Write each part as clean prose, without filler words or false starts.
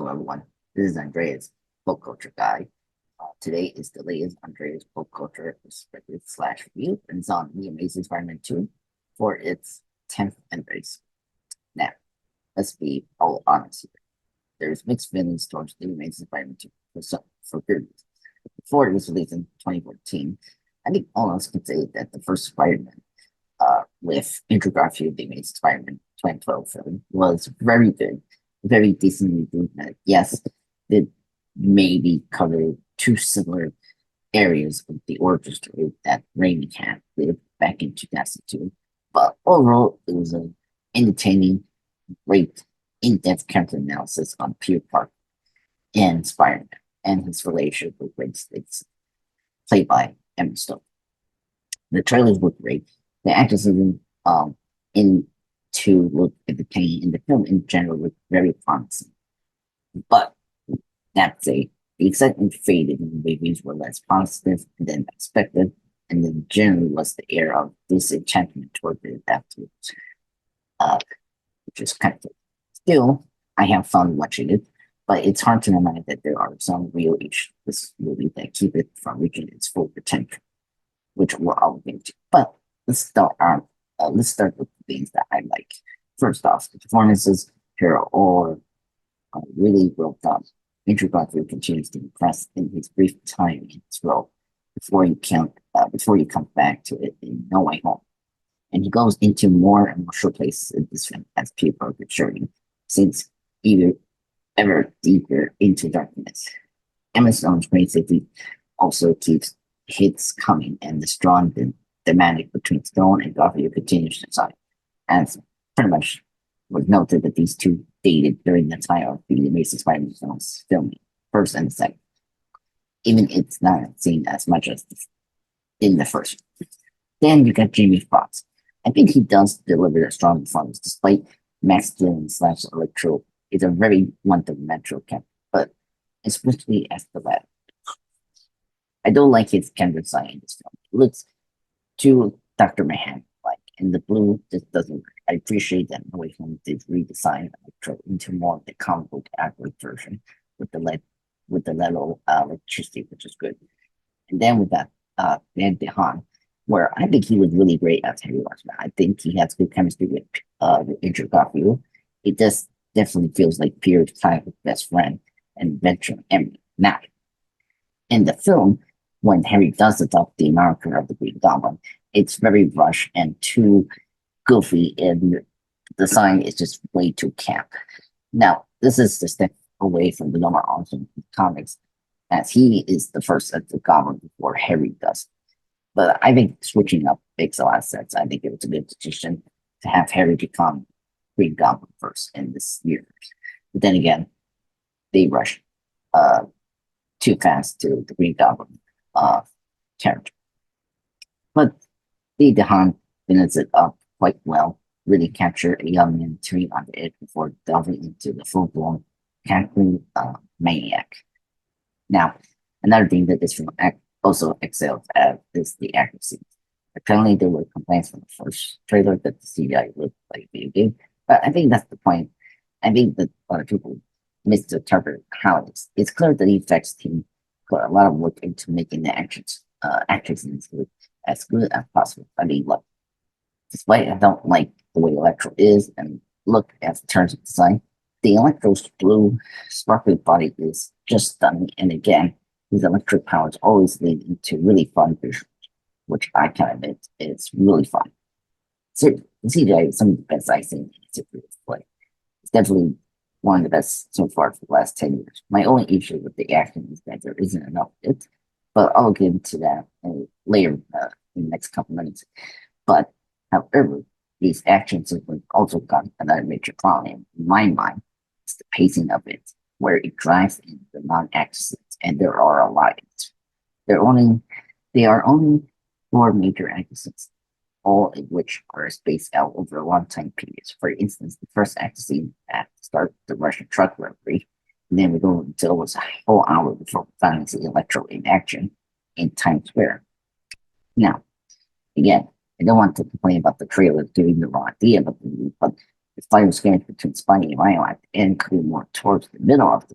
everyone. This is Andreas, pop culture guy. Today is the latest Andreas pop culture perspective slash review, and it's on The Amazing Spider-Man 2 for its 10th anniversary. Now, let's be all honest here. There's mixed feelings towards The Amazing Spider-Man 2 for good reasons. Before it was released in 2014, I think all of us can say that the first Spider-Man with Andrew Garfield, The Amazing Spider-Man 2012 film was very good, very decently done. Yes, it maybe covered two similar areas of the origin story that Raimi had did back in 2002. But overall, it was an entertaining, great, in-depth character analysis on Peter Parker and Spider-Man and his relationship with Gwen Stacy, played by Emma Stone. The trailers were great. The actors in to look at the pain in the film in general looked very promising. But that said, the excitement faded and the reviews were less positive than expected, and then generally was the air of disenchantment toward it afterwards, which is kind of still, I have fun watching it, but it's hard to deny that there are some real issues with this movie that keep it from reaching its full potential, which we're all into. But let's start with the things that I like. First off, the performances here are all really well done. Andrew Garfield continues to impress in his brief time in this role before you come back to it in No Way Home. And he goes into more emotional places in this film as Peter Parker's journey sinks ever deeper into darkness. Emma Stone's great safety also keeps hits coming, and the strong dynamic between Stone and Garfield continues to shine. As pretty much was noted that these two dated during the time of the Amazing Spider-Man films filming, first and second. Even it's not seen as much as in the first. Then you got Jamie Foxx. I think he does deliver a strong performance, despite Max Dillon slash Electro is a very one-dimensional character, but especially as the lad. I don't like his character design in this film. It looks too Dr. Manhattan like, and the blue just doesn't work. I appreciate that No Way Home did redesign Electro into more of the comic book accurate version with the little electricity, which is good. And then with that Dan DeHaan, where I think he was really great as Harry Osborn. I think he has good chemistry with Andrew Garfield. It just definitely feels like Peter's kind of best friend and adventure. And now, in the film, when Harry does adopt the American of the Green Goblin, it's very rushed and too goofy, and the design is just way too camp. Now, this is the step away from the normal awesome comics, as he is the first of the Goblin before Harry does. But I think switching up makes a lot of sense. I think it was a good decision to have Harry become Green Goblin first in this universe. But then again, they rushed too fast to the Green Goblin character. But Lee DeHaan finishes it up quite well, really capture a young man turning on the edge before delving into the full-blown cackling maniac. Now, another thing that this film also excels at is the accuracy. Apparently, there were complaints from the first trailer that the CGI looked like a video game, but I think that's the point. I think that a lot of people misinterpret how it is. It's clear that the effects team put a lot of work into making the actions look as good as possible. I mean, look, despite I don't like the way Electro is and look as in terms of design, the Electro's blue, sparkly body is just stunning. And again, his electric powers always lead into really fun visuals, which I can admit is really fun. So the CGI is some of the best I've seen in a superhero play. It's definitely one of the best so far for the last 10 years. My only issue with the action is that there isn't enough of it, but I'll get into that later in the next couple minutes. But however, these action sequences also got another major problem in my mind. It's the pacing of it, where it drives in the non-action, and there are a lot of it. They are only four major action, all of which are spaced out over a long time period. For instance, the first action scene at the start, the Russian truck robbery, and then we go until almost a whole hour before we finally see Electro in action in Times Square. Now, again, I don't want to complain about the trailer giving the wrong idea about the movie, but the final exchange between Spidey and Ryan and could be more towards the middle of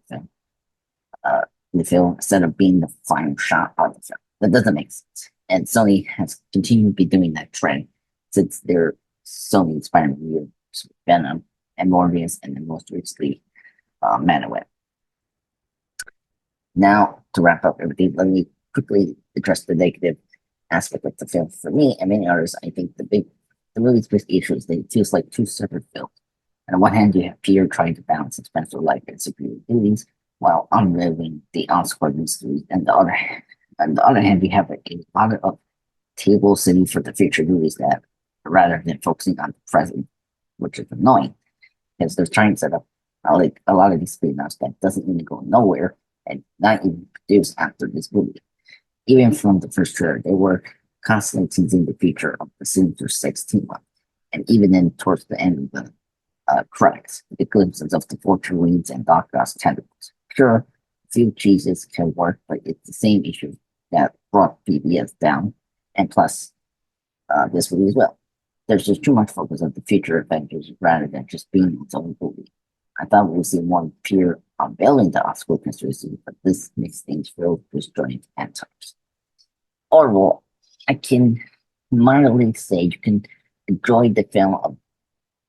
uh, the film instead of being the final shot of the film. That doesn't make sense. And Sony has continued to be doing that trend since their Sony Spider-Man years, Venom and Morbius, and then most recently, Manowet. Now, to wrap up everything, let me quickly address the negative aspect of the film. For me and many others, I think the movie's biggest issue is that it feels like two separate films. On the one hand, you have Peter trying to balance his personal life and superior duties while unraveling the Oscorp mystery. On the other hand, we have a lot of table setting for the future movies that, rather than focusing on the present, which is annoying because they're trying to set up like a lot of these spin-offs that doesn't even go nowhere and not even produced after this movie. Even from the first trailer, they were constantly teasing the future of the Sinister Six team up. And even then, towards the end of the credits, the glimpses of the Fortune Reeds and Doc Ock's tentacles. Sure, a few cheeses can work, but it's the same issue that brought PBS down, and plus this movie as well. There's just too much focus on the future Avengers rather than just being its own movie. I thought we would see more Peter unveiling the Oscar conspiracy, but this makes things feel disjointed at times. Overall, I can mildly say you can enjoy the film of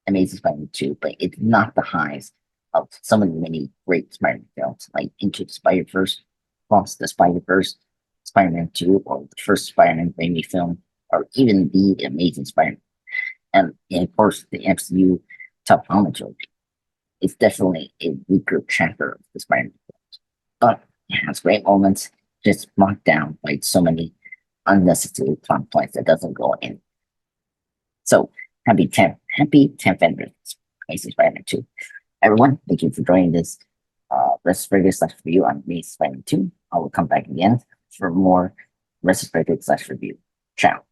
Amazing Spider-Man 2, but it's not the highs of some of the many great Spider-Man films, like Into the Spider-Verse, Cross the Spider-Verse, Spider-Man 2, or the first Spider-Man Raimi film, or even the Amazing Spider-Man. And of course, the MCU Top Helmet trilogy. It's definitely a weaker chapter of the Spider-Man films, but it has great moments, just marked down by so many unnecessary plot points that doesn't go in. So happy 10th anniversary, Amazing Spider-Man 2. Everyone, thank you for joining this retrospective / review on Amazing Spider-Man 2. I will come back again for more retrospective / review. Ciao.